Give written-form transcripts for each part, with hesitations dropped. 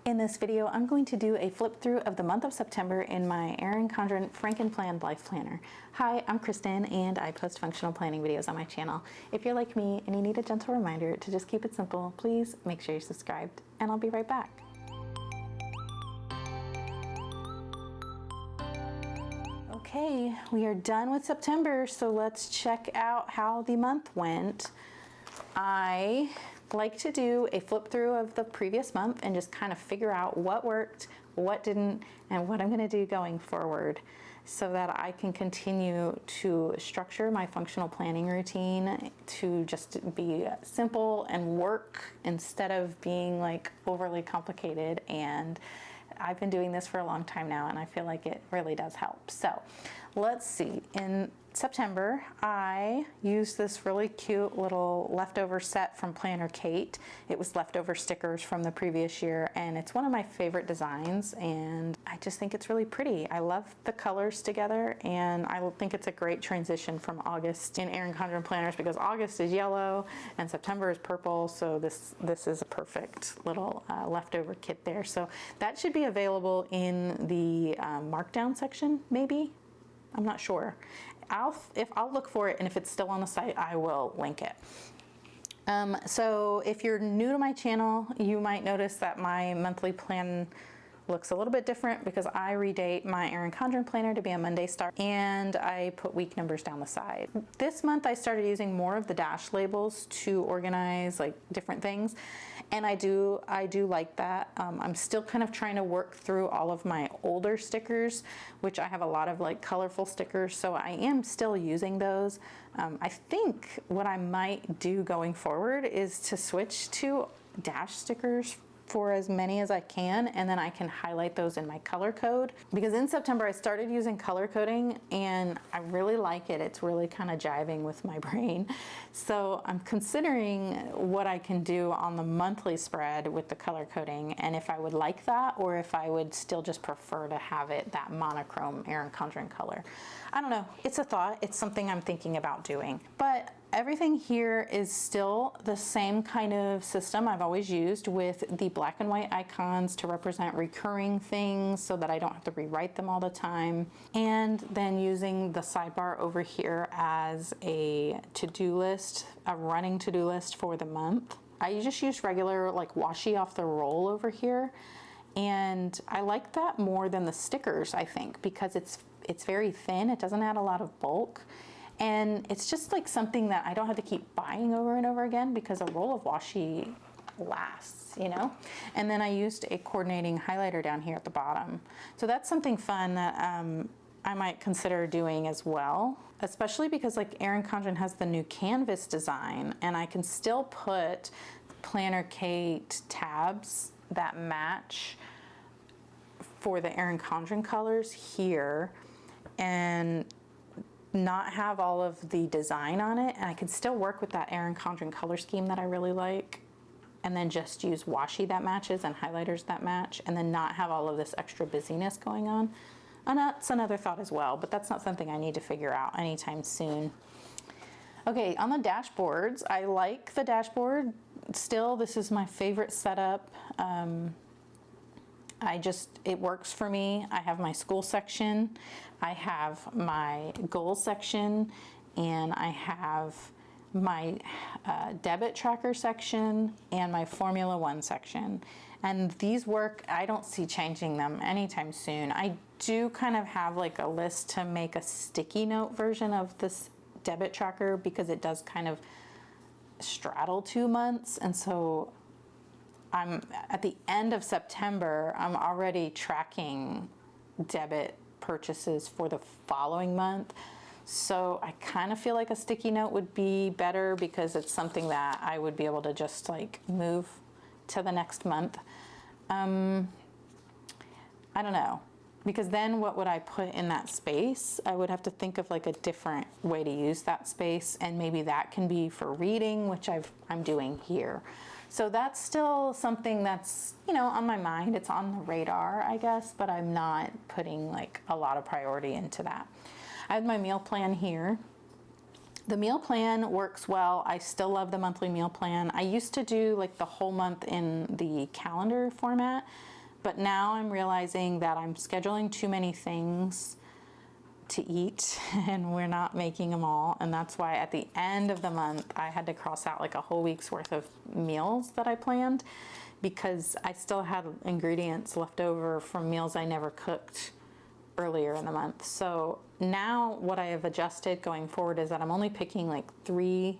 In this video, I'm going to do a flip through of the month of September in my Erin Condren Frankenplanned Life Planner. Hi, I'm Kristen and I post functional planning videos on my channel. If you're like me and you need a gentle reminder to just keep it simple, please make sure you're subscribed and I'll be right back. Okay, we are done with September, so let's check out how the month went. I like to do a flip through of the previous month and just kind of figure out what worked, what didn't, and what I'm going to do going forward so that I can continue to structure my functional planning routine to just be simple and work instead of being like overly complicated. And I've been doing this for a long time now and I feel like it really does help. So let's see. In September, I used this really cute little leftover set from Planner Kate. It was leftover stickers from the previous year and it's one of my favorite designs and I just think it's really pretty. I love the colors together and I think it's a great transition from August in Erin Condren planners because August is yellow and September is purple, so this is a perfect little leftover kit there. So that should be available in the markdown section, maybe. I'm not sure. I'll look for it, and if it's still on the site, I will link it. So if you're new to my channel, you might notice that my monthly plan looks a little bit different because I redate my Erin Condren planner to be a Monday start and I put week numbers down the side. This month I started using more of the dash labels to organize like different things and I do like that. I'm still kind of trying to work through all of my older stickers, which I have a lot of like colorful stickers, so I am still using those. I think what I might do going forward is to switch to dash stickers for as many as I can, and then I can highlight those in my color code. Because in September I started using color coding and I really like it. It's really kind of jiving with my brain. So I'm considering what I can do on the monthly spread with the color coding and if I would like that or if I would still just prefer to have it that monochrome Erin Condren color. I don't know, it's a thought, it's something I'm thinking about doing. But everything here is still the same kind of system I've always used with the black and white icons to represent recurring things so that I don't have to rewrite them all the time. And then using the sidebar over here as a to-do list, a running to-do list for the month. I just use regular like washi off the roll over here. And I like that more than the stickers, I think, because it's very thin. It doesn't add a lot of bulk. And it's just like something that I don't have to keep buying over and over again because a roll of washi lasts, you know? And then I used a coordinating highlighter down here at the bottom. So that's something fun that I might consider doing as well, especially because like Erin Condren has the new canvas design and I can still put Planner Kate tabs that match for the Erin Condren colors here and not have all of the design on it, and I can still work with that Erin Condren color scheme that I really like and then just use washi that matches and highlighters that match and then not have all of this extra busyness going on. And that's another thought as well, but that's not something I need to figure out anytime soon. Okay, on the dashboards, I like the dashboard still. This is my favorite setup. It works for me. I have my school section, I have my goals section, and I have my debit tracker section and my Formula One section. And these work, I don't see changing them anytime soon. I do kind of have like a list to make a sticky note version of this debit tracker because it does kind of straddle 2 months, and so I'm at the end of September, I'm already tracking debit purchases for the following month. So I kind of feel like a sticky note would be better because it's something that I would be able to just like move to the next month. I don't know, because then what would I put in that space? I would have to think of like a different way to use that space, and maybe that can be for reading, which I'm doing here. So that's still something that's, you know, on my mind. It's on the radar, I guess, but I'm not putting like a lot of priority into that. I have my meal plan here. The meal plan works well. I still love the monthly meal plan. I used to do like the whole month in the calendar format, But now I'm realizing that I'm scheduling too many things to eat and we're not making them all. And that's why at the end of the month, I had to cross out like a whole week's worth of meals that I planned, because I still had ingredients left over from meals I never cooked earlier in the month. So now what I have adjusted going forward is that I'm only picking like 3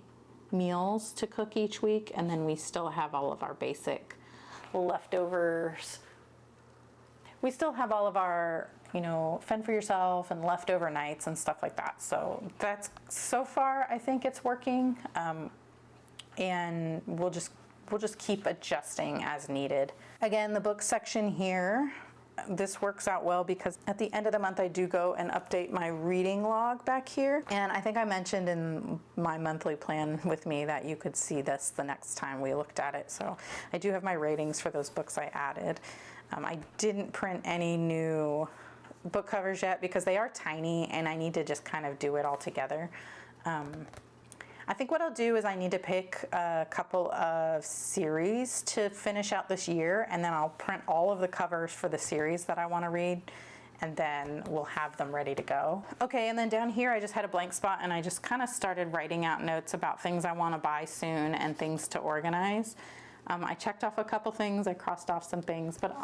meals to cook each week, and then we still have all of our basic leftovers. We still have all of our, fend for yourself and leftover nights and stuff like that. So that's, so far I think it's working, and we'll just keep adjusting as needed. Again, the book section here, this works out well because at the end of the month I do go and update my reading log back here. And I think I mentioned in my monthly plan with me that you could see this the next time we looked at it. So I do have my ratings for those books I added. I didn't print any new book covers yet because they are tiny and I need to just kind of do it all together. I think what I'll do is I need to pick a couple of series to finish out this year, and then I'll print all of the covers for the series that I want to read, and then we'll have them ready to go. Okay, and then down here I just had a blank spot and I just kind of started writing out notes about things I want to buy soon and things to organize. I checked off a couple things, I crossed off some things, but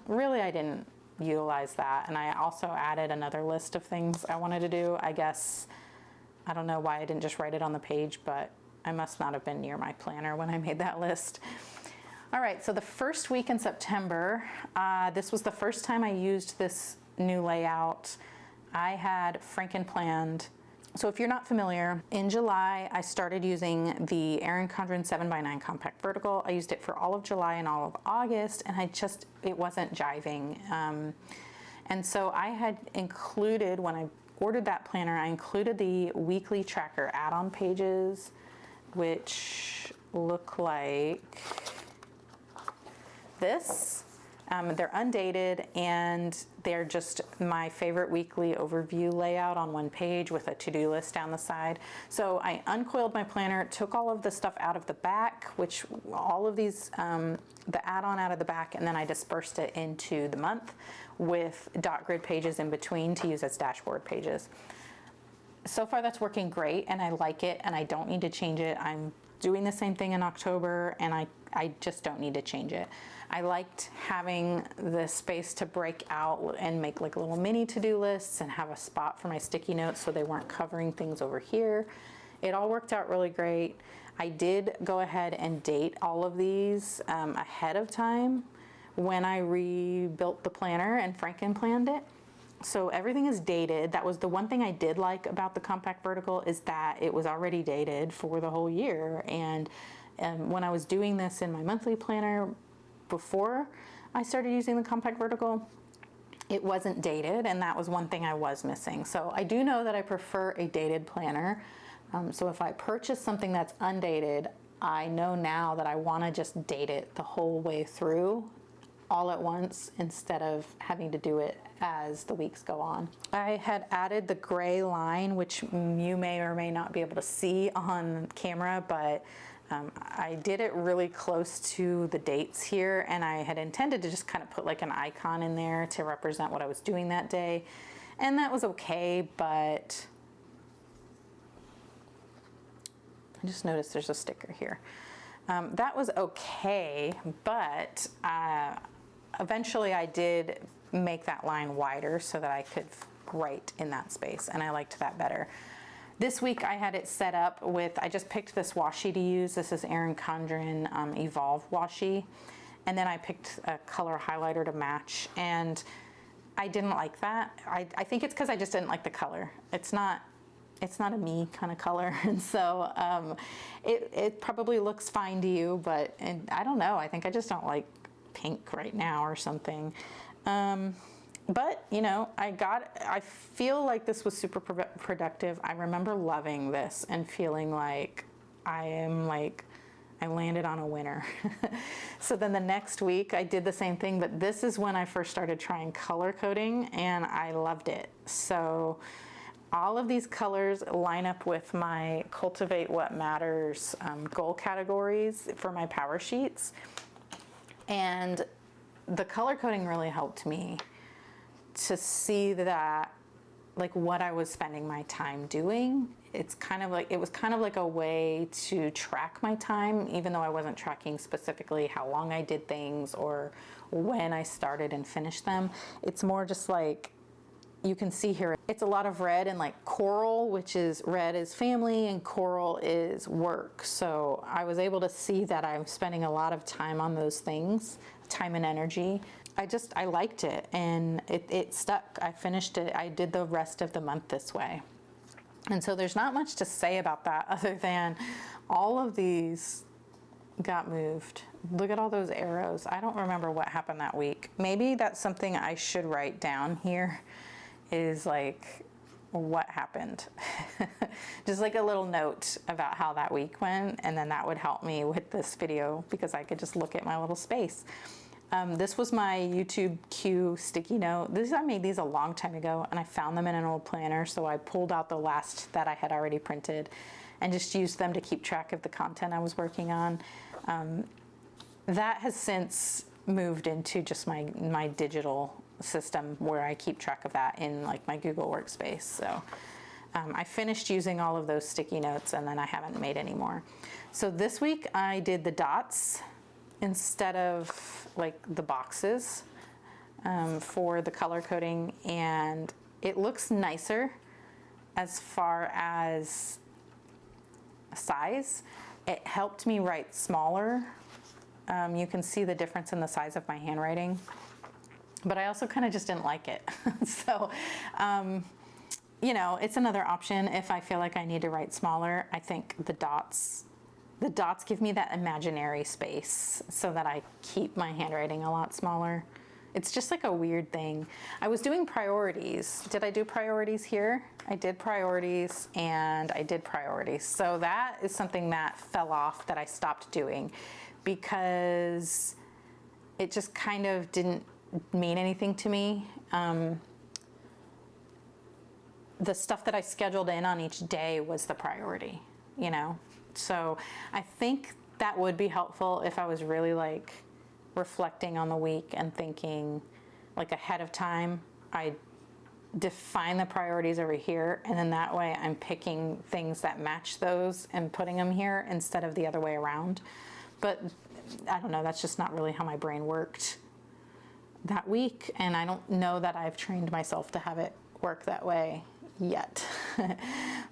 really I didn't utilize that. And I also added another list of things I wanted to do. I don't know why I didn't just write it on the page, but I must not have been near my planner when I made that list. All right, so the first week in September, this was the first time I used this new layout. I had Frankenplanned. So if you're not familiar, in July, I started using the Erin Condren 7x9 compact vertical. I used it for all of July and all of August, and it wasn't jiving. And so I had included, when I ordered that planner, I included the weekly tracker add-on pages, which look like this. They're undated and they're just my favorite weekly overview layout on one page with a to-do list down the side. So I uncoiled my planner, took all of the stuff out of the back, which all of these, the add-on out of the back, and then I dispersed it into the month with dot grid pages in between to use as dashboard pages. So far that's working great and I like it and I don't need to change it. I'm doing the same thing in October and I just don't need to change it. I liked having the space to break out and make like little mini to-do lists and have a spot for my sticky notes so they weren't covering things over here. It all worked out really great. I did go ahead and date all of these ahead of time when I rebuilt the planner and Frankenplanned it. So everything is dated. That was the one thing I did like about the compact vertical, is that it was already dated for the whole year. And when I was doing this in my monthly planner before I started using the compact vertical, it wasn't dated, and that was one thing I was missing. So I do know that I prefer a dated planner. So if I purchase something that's undated, I know now that I want to just date it the whole way through all at once instead of having to do it as the weeks go on. I had added the gray line, which you may or may not be able to see on camera, but I did it really close to the dates here, and I had intended to just kind of put like an icon in there to represent what I was doing that day, and that was okay, but I just noticed there's a sticker here. That was okay, but eventually I did make that line wider so that I could write in that space, and I liked that better. This week I had it set up with, I just picked this washi to use. This is Erin Condren Evolve washi. And then I picked a color highlighter to match, and I didn't like that. I think it's because I just didn't like the color. It's not a me kind of color, and so it probably looks fine to you, but I don't know. I think I just don't like pink right now or something. But you know, I feel like this was super productive. I remember loving this and feeling like I landed on a winner. So then the next week I did the same thing, but this is when I first started trying color coding, and I loved it. So all of these colors line up with my Cultivate What Matters goal categories for my power sheets. And the color coding really helped me to see that, like, what I was spending my time doing. It was kind of like a way to track my time, even though I wasn't tracking specifically how long I did things or when I started and finished them. It's more just like, you can see here, it's a lot of red and like coral, which is red is family and coral is work. So I was able to see that I'm spending a lot of time on those things, time and energy. I liked it, and it stuck. I finished it. I did the rest of the month this way. And so there's not much to say about that other than all of these got moved. Look at all those arrows. I don't remember what happened that week. Maybe that's something I should write down here, is like what happened. Just like a little note about how that week went, and then that would help me with this video because I could just look at my little space. This was my YouTube Q sticky note. I made these a long time ago, and I found them in an old planner, so I pulled out the last that I had already printed and just used them to keep track of the content I was working on. That has since moved into just my digital system where I keep track of that in like my Google Workspace. So I finished using all of those sticky notes, and then I haven't made any more. So this week I did the dots instead of like the boxes for the color coding, and it looks nicer as far as size. It helped me write smaller. You can see the difference in the size of my handwriting, but I also kind of just didn't like it. So, you know, it's another option if I feel like I need to write smaller. I think the dots give me that imaginary space so that I keep my handwriting a lot smaller. It's just like a weird thing. I was doing priorities. Did I do priorities here? I did priorities and I did priorities. So that is something that fell off, that I stopped doing because it just kind of didn't mean anything to me. The stuff that I scheduled in on each day was the priority, you know? So I think that would be helpful if I was really like reflecting on the week and thinking like ahead of time. I define the priorities over here, and then that way I'm picking things that match those and putting them here instead of the other way around. But I don't know, that's just not really how my brain worked that week, and I don't know that I've trained myself to have it work that way yet.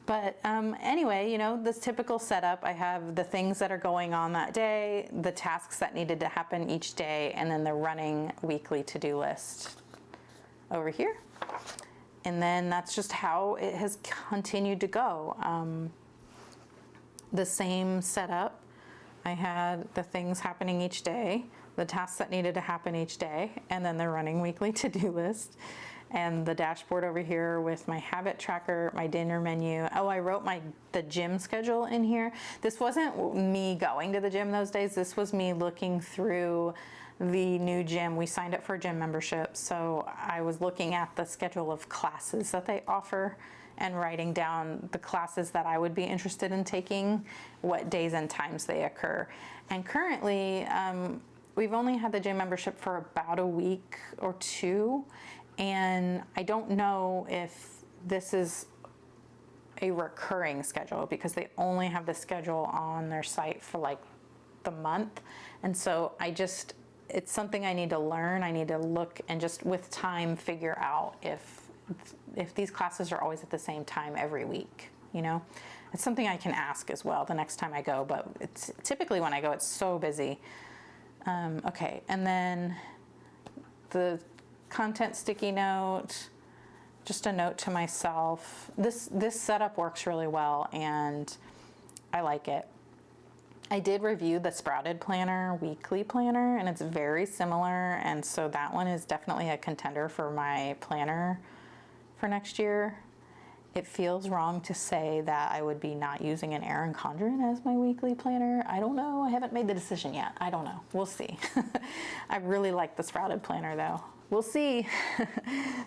But anyway, you know, this typical setup, I have the things that are going on that day, the tasks that needed to happen each day, and then the running weekly to-do list over here. And then that's just how it has continued to go. The same setup. I had the things happening each day, the tasks that needed to happen each day, and then the running weekly to-do list. And the dashboard over here with my habit tracker, my dinner menu. Oh, I wrote the gym schedule in here. This wasn't me going to the gym those days. This was me looking through the new gym. We signed up for a gym membership, so I was looking at the schedule of classes that they offer and writing down the classes that I would be interested in taking, what days and times they occur. And currently, we've only had the gym membership for about a week or two, and I don't know if this is a recurring schedule because they only have the schedule on their site for like the month. And so it's something I need to learn. I need to look and just with time figure out if these classes are always at the same time every week, you know? It's something I can ask as well the next time I go, but it's typically when I go, it's so busy. Okay, and then the content sticky note, just a note to myself. This setup works really well and I like it. I did review the Sprouted Planner weekly planner, and it's very similar, and so that one is definitely a contender for my planner for next year. It feels wrong to say that I would be not using an Erin Condren as my weekly planner. I don't know. I haven't made the decision yet. I don't know. We'll see. I really like the Sprouted Planner though. We'll see.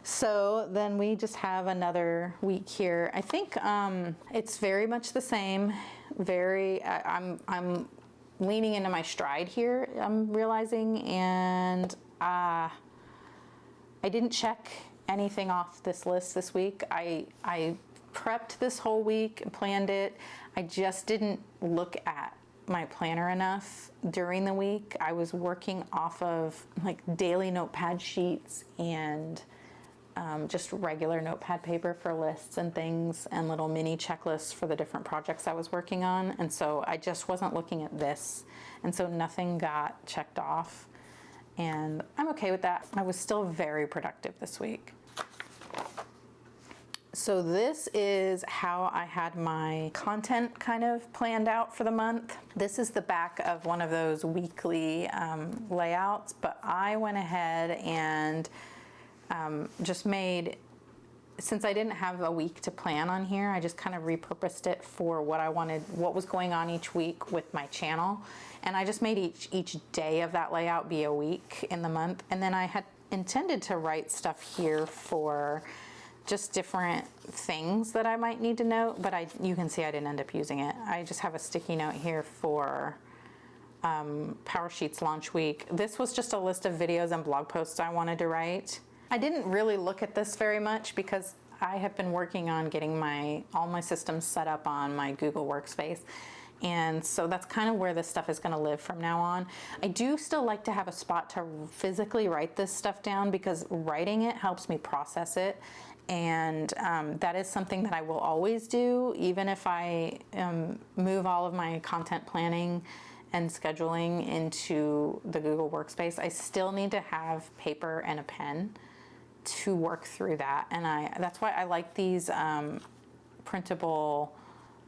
So then we just have another week here. I think it's very much the same. I'm leaning into my stride here, I'm realizing, and I didn't check anything off this list this week. I prepped this whole week and planned it. I just didn't look at my planner enough during the week. I was working off of like daily notepad sheets and just regular notepad paper for lists and things and little mini checklists for the different projects I was working on. And so I just wasn't looking at this. And so nothing got checked off. And I'm okay with that. I was still very productive this week. So this is how I had my content kind of planned out for the month. This is the back of one of those weekly layouts, but I went ahead and just made, since I didn't have a week to plan on here, I just kind of repurposed it for what I wanted, what was going on each week with my channel. And I just made each day of that layout be a week in the month. And then I had intended to write stuff here for just different things that I might need to note, but you can see I didn't end up using it. I just have a sticky note here for Power Sheets launch week. This was just a list of videos and blog posts I wanted to write. I didn't really look at this very much because I have been working on getting all my systems set up on my Google Workspace. And so that's kind of where this stuff is going to live from now on. I do still like to have a spot to physically write this stuff down because writing it helps me process it. And that is something that I will always do, even if I move all of my content planning and scheduling into the Google Workspace. I still need to have paper and a pen to work through that. And that's why I like these printable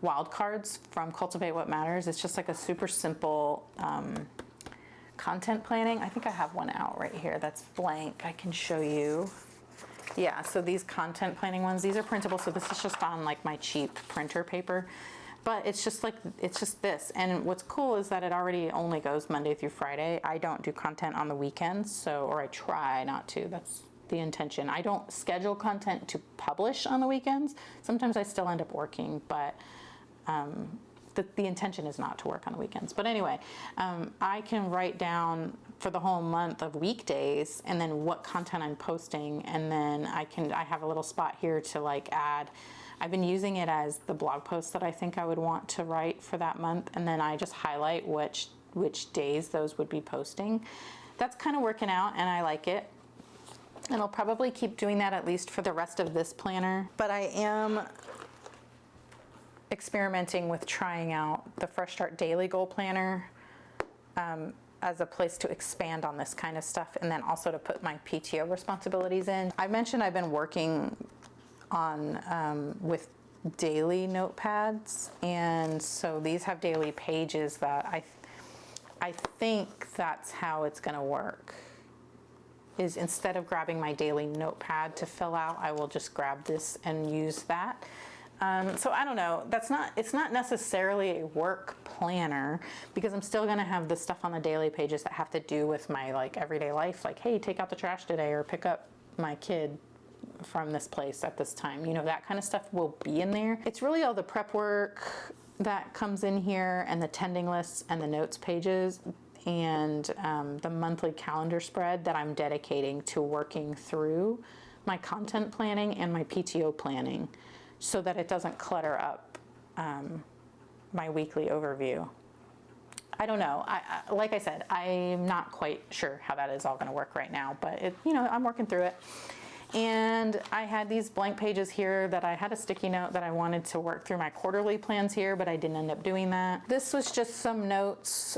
wildcards from Cultivate What Matters. It's just like a super simple content planning. I think I have one out right here that's blank. I can show you. Yeah, so these content planning ones, these are printable. So this is just on like my cheap printer paper, but it's just this. And what's cool is that it already only goes Monday through Friday. I don't do content on the weekends, or I try not to. That's the intention. I don't schedule content to publish on the weekends. Sometimes I still end up working, but the intention is not to work on the weekends. But anyway, I can write down for the whole month of weekdays and then what content I'm posting, and then I have a little spot here to like add. I've been using it as the blog post that I think I would want to write for that month, and then I just highlight which days those would be posting. That's kind of working out and I like it. And I'll probably keep doing that at least for the rest of this planner. But I am experimenting with trying out the Fresh Start Daily Goal Planner as a place to expand on this kind of stuff, and then also to put my PTO responsibilities in. I mentioned I've been working on with daily notepads, and so these have daily pages that I think that's how it's going to work. Is instead of grabbing my daily notepad to fill out, I will just grab this and use that. So I don't know, it's not necessarily a work planner because I'm still gonna have the stuff on the daily pages that have to do with my like everyday life, like, hey, take out the trash today or pick up my kid from this place at this time. You know, that kind of stuff will be in there. It's really all the prep work that comes in here and the tending lists and the notes pages and the monthly calendar spread that I'm dedicating to working through my content planning and my PTO planning, so that it doesn't clutter up my weekly overview. I don't know. Like I said, I'm not quite sure how that is all going to work right now, but I'm working through it. And I had these blank pages here that I had a sticky note that I wanted to work through my quarterly plans here, but I didn't end up doing that. This was just some notes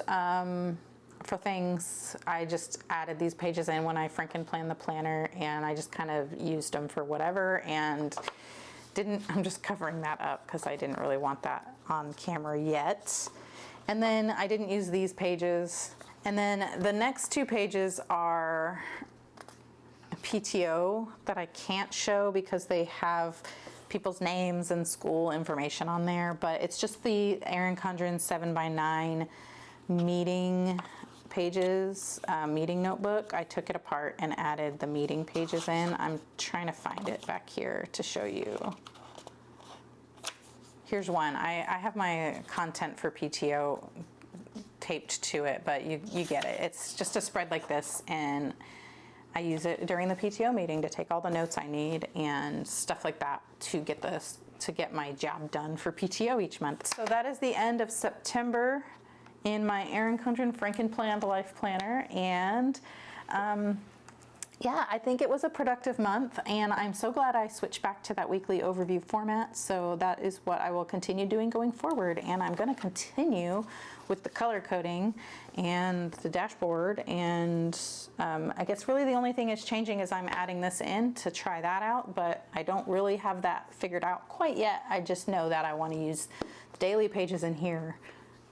for things. I just added these pages in when I Frankenplanned the planner, and I just kind of used them for whatever, and I'm just covering that up because I didn't really want that on camera yet. And then I didn't use these pages. And then the next two pages are a PTO that I can't show because they have people's names and school information on there, but it's just the Erin Condren 7x9 meeting pages, meeting notebook. I took it apart and added the meeting pages in. I'm trying to find it back here to show you. Here's one. I have my content for PTO taped to it, but you get it. It's just a spread like this, and I use it during the PTO meeting to take all the notes I need and stuff like that to get my job done for PTO each month. So that is the end of September in my Erin Condren Frankenplanned Life Planner. And yeah, I think it was a productive month, and I'm so glad I switched back to that weekly overview format. So that is what I will continue doing going forward. And I'm going to continue with the color coding and the dashboard. And I guess really the only thing is changing is I'm adding this in to try that out, but I don't really have that figured out quite yet. I just know that I want to use the daily pages in here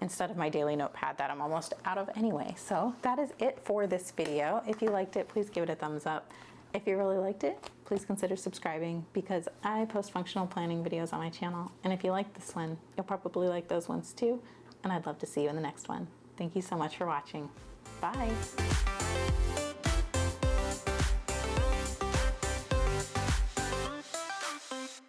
instead of my daily notepad that I'm almost out of anyway. So that is it for this video. If you liked it, please give it a thumbs up. If you really liked it, please consider subscribing because I post functional planning videos on my channel. And if you like this one, you'll probably like those ones too. And I'd love to see you in the next one. Thank you so much for watching. Bye.